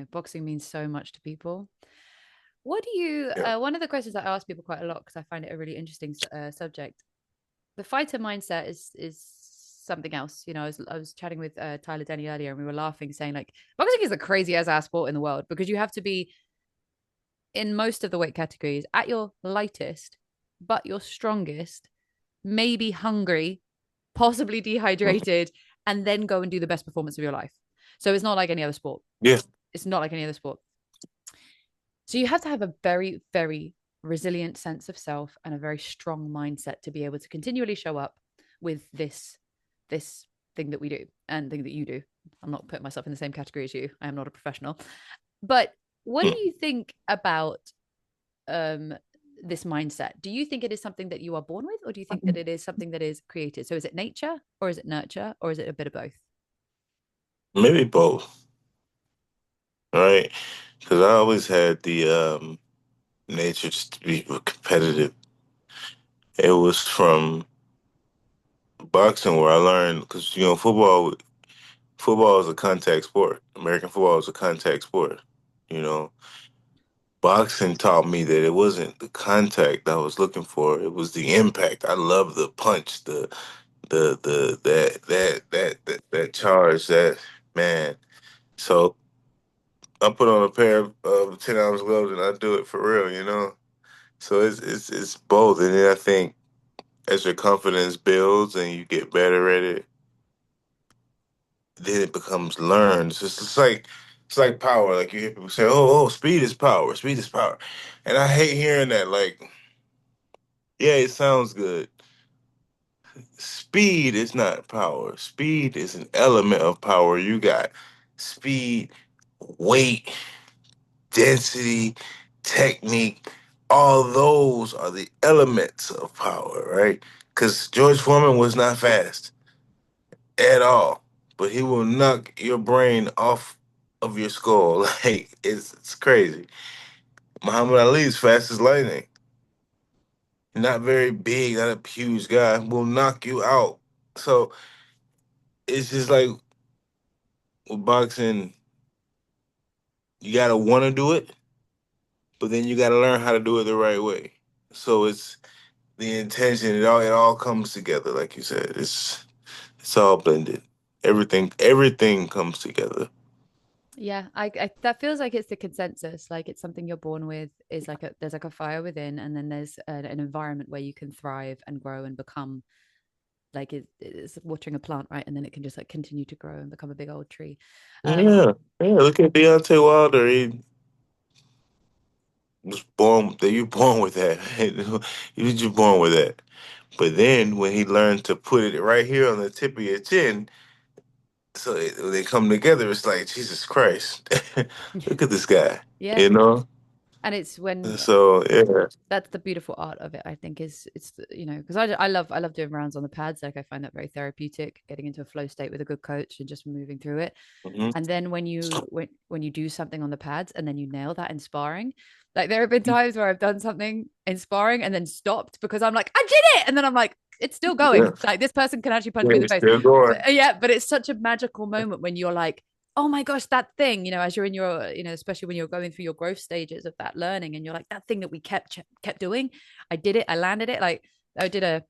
boxing means so much to people. What do you? yeah, One of the questions I ask people quite a lot because I find it a really interesting subject. The fighter mindset is something else. I was chatting with Tyler Denny earlier, and we were laughing, saying like boxing is the craziest ass sport in the world because you have to be in most of the weight categories at your lightest, but your strongest, maybe hungry, possibly dehydrated, and then go and do the best performance of your life. So it's not like any other sport. yeah. It's not like any other sport. So you have to have a very, very resilient sense of self and a very strong mindset to be able to continually show up with this thing that we do and thing that you do. I'm not putting myself in the same category as you. I am not a professional. But what do you think about um this mindset? Do you think it is something that you are born with, or do you think that it is something that is created? So is it nature, or is it nurture, or is it a bit of both? Maybe both, right? Because I always had the nature just to be competitive. It was from boxing where I learned because football is a contact sport. American football is a contact sport. You know, boxing taught me that it wasn't the contact I was looking for; it was the impact. I love the punch, the that charge, that man. So I put on a pair of 10 ounce gloves and I do it for real. So it's both, and then I think as your confidence builds and you get better at it, then it becomes learned. It's like power. Like you hear people say, "Oh, speed is power. Speed is power," and I hate hearing that. Like, yeah, it sounds good. Speed is not power. Speed is an element of power. You got speed, weight, density, technique. All those are the elements of power, right? Because George Foreman was not fast at all, but he will knock your brain off of your skull. Like it's crazy. Muhammad Ali is fast as lightning. Not very big, not a huge guy, will knock you out. So it's just like with boxing, you gotta want to do it, but then you gotta learn how to do it the right way. So it's the intention. It all comes together, like you said. It's all blended. Everything comes together. Yeah, I that feels like it's the consensus. Like it's something you're born with. Is like there's like a fire within, and then there's an environment where you can thrive and grow and become like it's watering a plant, right? And then it can just like continue to grow and become a big old tree. Um, Yeah, yeah. Look at Deontay Wilder. He was born. That you born with that. You just born with that. But then when he learned to put it right here on the tip of your chin, so when they come together, it's like Jesus Christ. Look at this guy. yeah, You know. and it's when So yeah. that's the beautiful art of it. I think is it's because I love doing rounds on the pads. Like I find that very therapeutic, getting into a flow state with a good coach and just moving through it. Mhm. And then when you do something on the pads and then you nail that in sparring, like there have been times where I've done something in sparring and then stopped because I'm like, I did it, and then I'm like, it's still going. Yeah. Like this person can actually punch Yeah, me in the we're face. still going. But yeah, but it's such a magical moment when you're like, oh my gosh, that thing, as you're in your, especially when you're going through your growth stages of that learning, and you're like, that thing that we kept doing, I did it, I landed it. Like I did a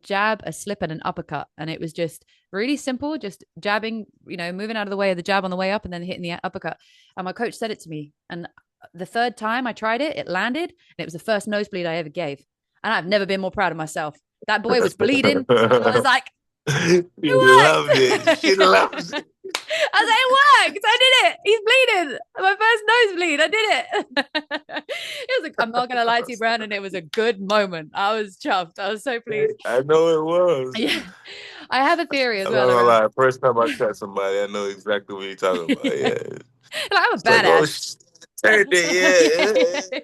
jab, a slip, and an uppercut. And it was just really simple, just jabbing, moving out of the way of the jab on the way up and then hitting the uppercut. And my coach said it to me. And the third time I tried it, it landed. And it was the first nosebleed I ever gave. And I've never been more proud of myself. That boy was bleeding. And I was like, She loved it it. She worked. loves it. I was like, it worked. I did it. He's bleeding. My first nosebleed. I did it. I'm not going to lie to you, Brandon. It was a good moment. I was chuffed. I was so pleased. I know it was. Yeah. I have a theory as I'm not well gonna around. lie. First time I cut somebody, I know exactly what you're talking about. Yeah. Yeah, I'm a it's like, oh, badass. turned it. Yeah.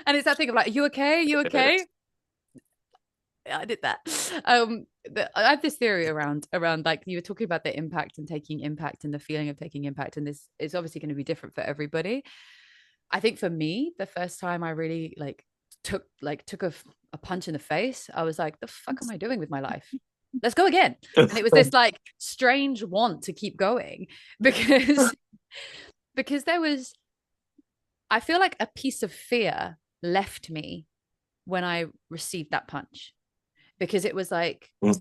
And it's that thing of like, you okay? You okay? Yeah, I did that. I have this theory around like you were talking about the impact and taking impact and the feeling of taking impact, and this is obviously going to be different for everybody. I think for me, the first time I really took a punch in the face, I was like, the fuck am I doing with my life? Let's go again. And it was this like strange want to keep going because because there was I feel like a piece of fear left me when I received that punch because it was like, well,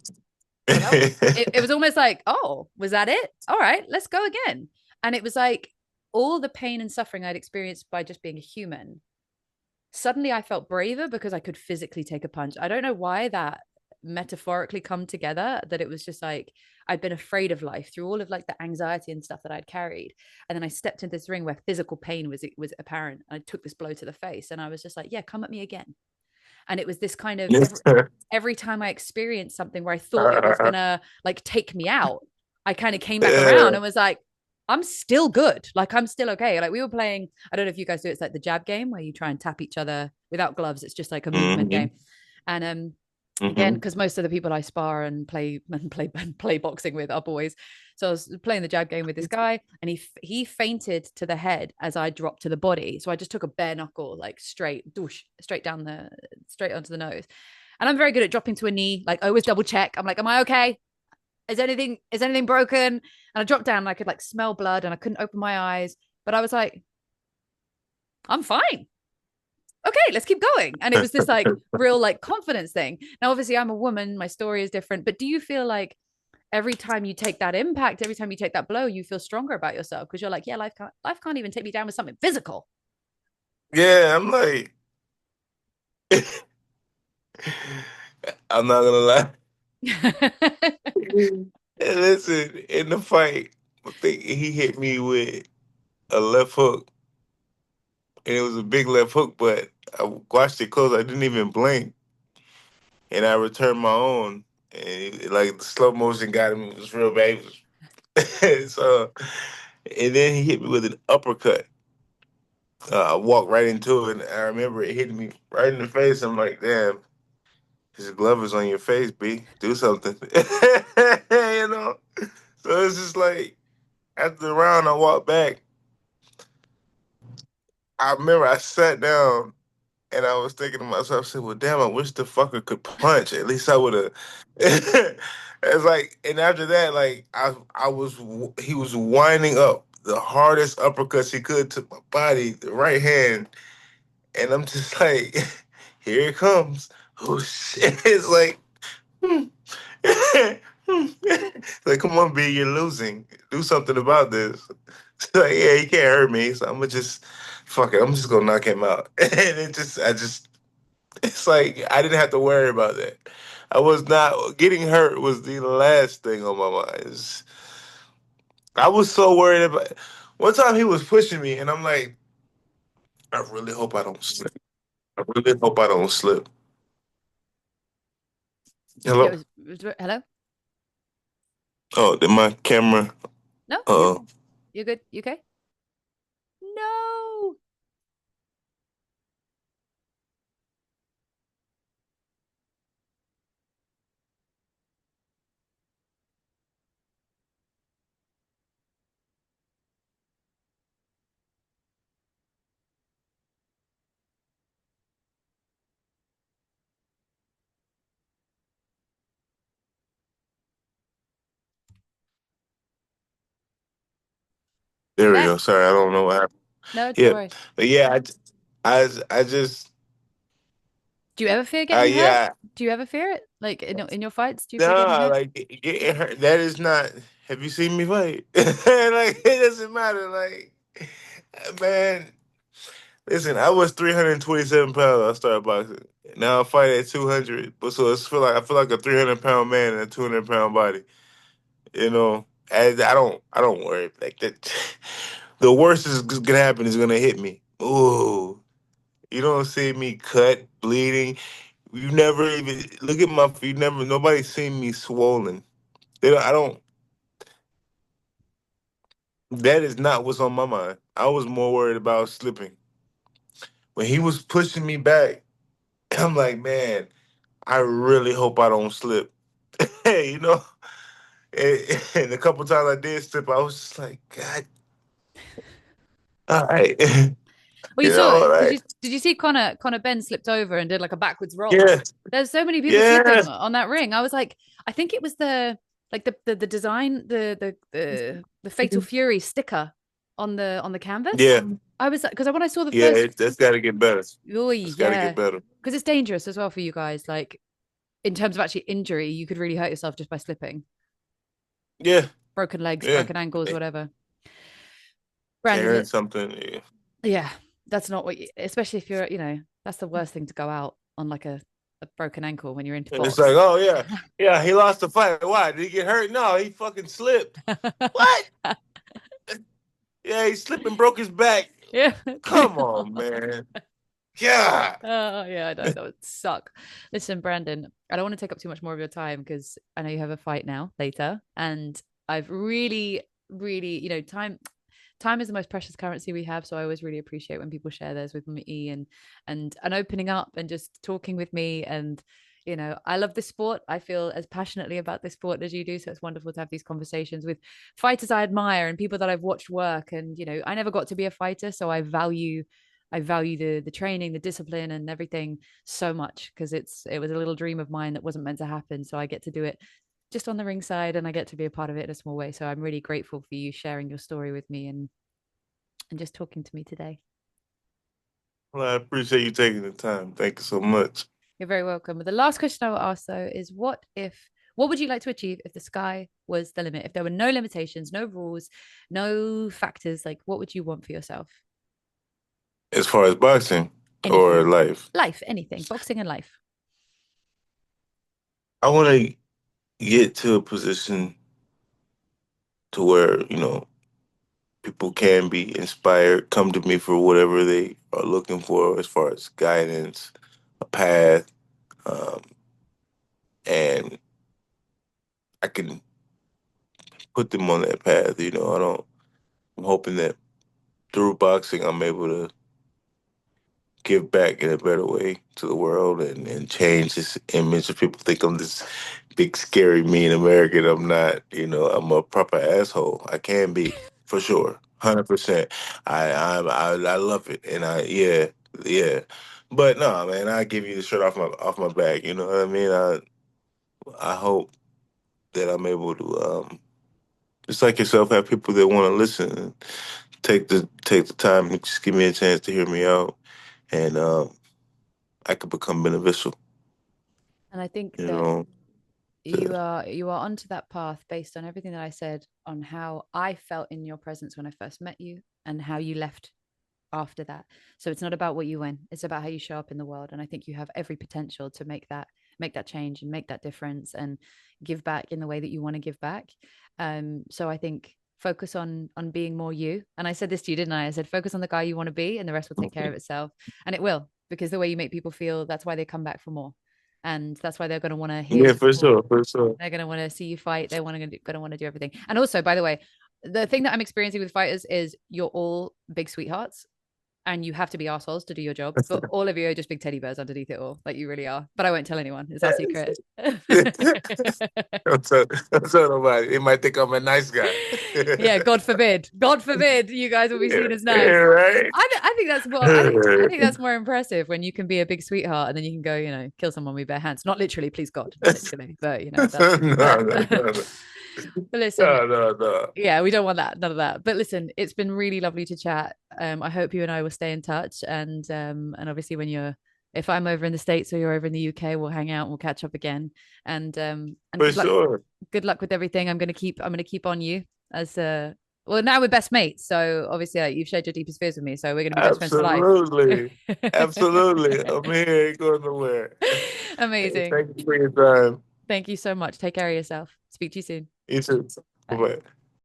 it was almost like, oh, was that it? All right, let's go again. And it was like all the pain and suffering I'd experienced by just being a human. Suddenly I felt braver because I could physically take a punch. I don't know why that metaphorically come together, that it was just like I'd been afraid of life through all of like the anxiety and stuff that I'd carried. And then I stepped into this ring where physical pain was apparent. I took this blow to the face and I was just like, yeah, come at me again. And it was this kind of every time I experienced something where I thought it was gonna like take me out, I kind of came back around Yeah. and was like, I'm still good. Like I'm still okay. Like we were playing, I don't know if you guys do it, it's like the jab game where you try and tap each other without gloves. It's just like a movement Hmm. game. And again, Hmm. because most of the people I spar and play boxing with are boys. So I was playing the jab game with this guy, and he fainted to the head as I dropped to the body. So I just took a bare knuckle, like straight, douche, straight onto the nose. And I'm very good at dropping to a knee. Like I always double check. I'm like, am I okay? Is anything broken? And I dropped down and I could like smell blood and I couldn't open my eyes. But I was like, I'm fine. Okay, let's keep going. And it was this like real like confidence thing. Now, obviously, I'm a woman, my story is different, but do you feel like every time you take that impact, every time you take that blow, you feel stronger about yourself because you're like, yeah, life can't even take me down with something physical. Yeah, I'm like, I'm not gonna lie. And listen, in the fight, I think he hit me with a left hook, and it was a big left hook, but I watched it close. I didn't even blink, and I returned my own, and like the slow motion got him. It was real bad. So, and then he hit me with an uppercut. I walked right into it, and I remember it hitting me right in the face. I'm like, damn, his glove is on your face, B. Do something. You know? So it's just like, after the round, I walked back. I remember I sat down and I was thinking to myself, I said, well, damn, I wish the fucker could punch. At least I would have. It's like, and after that, like, he was winding up the hardest uppercuts he could to my body, the right hand. And I'm just like, here it comes. Oh, shit. It's like, hmm. Like, come on, B, you're losing. Do something about this. It's like, yeah, he can't hurt me, so I'm gonna just fuck it. I'm just gonna knock him out. And it's like I didn't have to worry about that. I was not getting hurt was the last thing on my mind. I was so worried about. One time he was pushing me, and I'm like, I really hope I don't slip. I really hope I don't slip. Yeah, Hello. hello. Oh, did my camera? No, Uh, you're good. You okay? No. there You're we go. back. Sorry, I don't know what happened. No, don't Yeah, worry. but yeah, I just, Do you ever fear getting hurt? yeah. Do you ever fear it? Like in your fights, do you fear getting Nah, hurt? like getting hurt. That is not. Have you seen me fight? Like it doesn't matter. Like man, listen. I was 327 pounds. I started boxing. Now I fight at 200. But so I feel like a 300-pound man in a 200-pound body. You know, and I don't worry like that. The worst is gonna happen is gonna hit me. Ooh, you don't see me cut, bleeding. You never even look at my. You never. Nobody's seen me swollen. I don't. That is not what's on my mind. I was more worried about slipping. When he was pushing me back, I'm like, man, I really hope I don't slip. Hey, you know, and a couple times I did slip, I was just like, God, all right, Well, you you saw know, it. Did you like, did you see Connor Ben slipped over and did like a backwards roll? yeah, There's so many people yeah, slipping on that ring. I was like, I think it was the design, the Fatal Fury sticker on the canvas. yeah, I was because when I saw the yeah. first, That's got to get better. oh It's got to yeah, get better. because it's dangerous as well for you guys. Like in terms of actually injury, you could really hurt yourself just by slipping. Yeah, Broken legs, yeah. broken ankles, whatever. Brandon, Tearing something. Yeah. yeah, that's not what you, especially if that's the worst thing to go out on like a broken ankle when you're into And it's like, box. oh yeah, yeah. He lost the fight. Why? Did he get hurt? No, he fucking slipped. What? Yeah, he slipped and broke his back. Yeah. Come on, man. Yeah. Oh yeah, I know that would suck. Listen, Brandon, I don't want to take up too much more of your time because I know you have a fight now later, and I've really, really, time is the most precious currency we have. So I always really appreciate when people share theirs with me and opening up and just talking with me. And I love this sport. I feel as passionately about this sport as you do. So it's wonderful to have these conversations with fighters I admire and people that I've watched work. And I never got to be a fighter, so I value I value the training, the discipline, and everything so much because it was a little dream of mine that wasn't meant to happen. So I get to do it just on the ringside, and I get to be a part of it in a small way. So I'm really grateful for you sharing your story with me and just talking to me today. Well, I appreciate you taking the time. Thank you so much. You're very welcome. The last question I will ask though is what would you like to achieve if the sky was the limit? If there were no limitations, no rules, no factors, like what would you want for yourself? As far as boxing or Anything. life, Life, anything. Boxing and life. I want to get to a position to where, people can be inspired, come to me for whatever they are looking for as far as guidance, a path, um, and I can put them on that path. I'm hoping that through boxing, I'm able to give back in a better way to the world and change this image. If people think I'm this big, scary, mean American, I'm not. I'm a proper asshole. I can be, for sure. 100%. I love it. And yeah. But no, man, I give you the shirt off my back. You know what I mean? I hope that I'm able to just like yourself, have people that want to listen and take the time and just give me a chance to hear me out. And I could become beneficial. And I think You that know, to, you are onto that path based on everything that I said on how I felt in your presence when I first met you and how you left after that. So it's not about what you win, it's about how you show up in the world. And I think you have every potential to make that change and make that difference and give back in the way that you want to give back. So I think focus on being more you. And I said this to you, didn't I said focus on the guy you want to be and the rest will take care of itself. And it will, because the way you make people feel, that's why they come back for more. And that's why they're going to want to hear yeah, your for story. sure, for sure. They're going to want to see you fight. They're going to want to do everything. And also, by the way, the thing that I'm experiencing with fighters is you're all big sweethearts and you have to be assholes to do your job. But all of you are just big teddy bears underneath it all. Like you really are. But I won't tell anyone. It's our secret. Don't tell nobody. They might think I'm a nice guy. Yeah, God forbid. God forbid you guys will be Yeah, seen as yeah, nice. right. I think that's more I think that's more impressive when you can be a big sweetheart and then you can go, kill someone with bare hands. Not literally, please God, not literally, but that's No, no, no, but no, listen, no, no, no. yeah, we don't want that, none of that. But listen, it's been really lovely to chat. I hope you and I will stay in touch, and obviously if I'm over in the States or you're over in the UK, we'll hang out, and we'll catch up again, and For sure. good luck with everything. I'm gonna keep on you as well. Now we're best mates, so obviously you've shared your deepest fears with me, so we're gonna be best friends for life. Absolutely. Absolutely. I'm here. Ain't going nowhere. Hey, Amazing. thank you for your time. Thank you so much. Take care of yourself. Speak to you soon. You too. Bye. Bye-bye.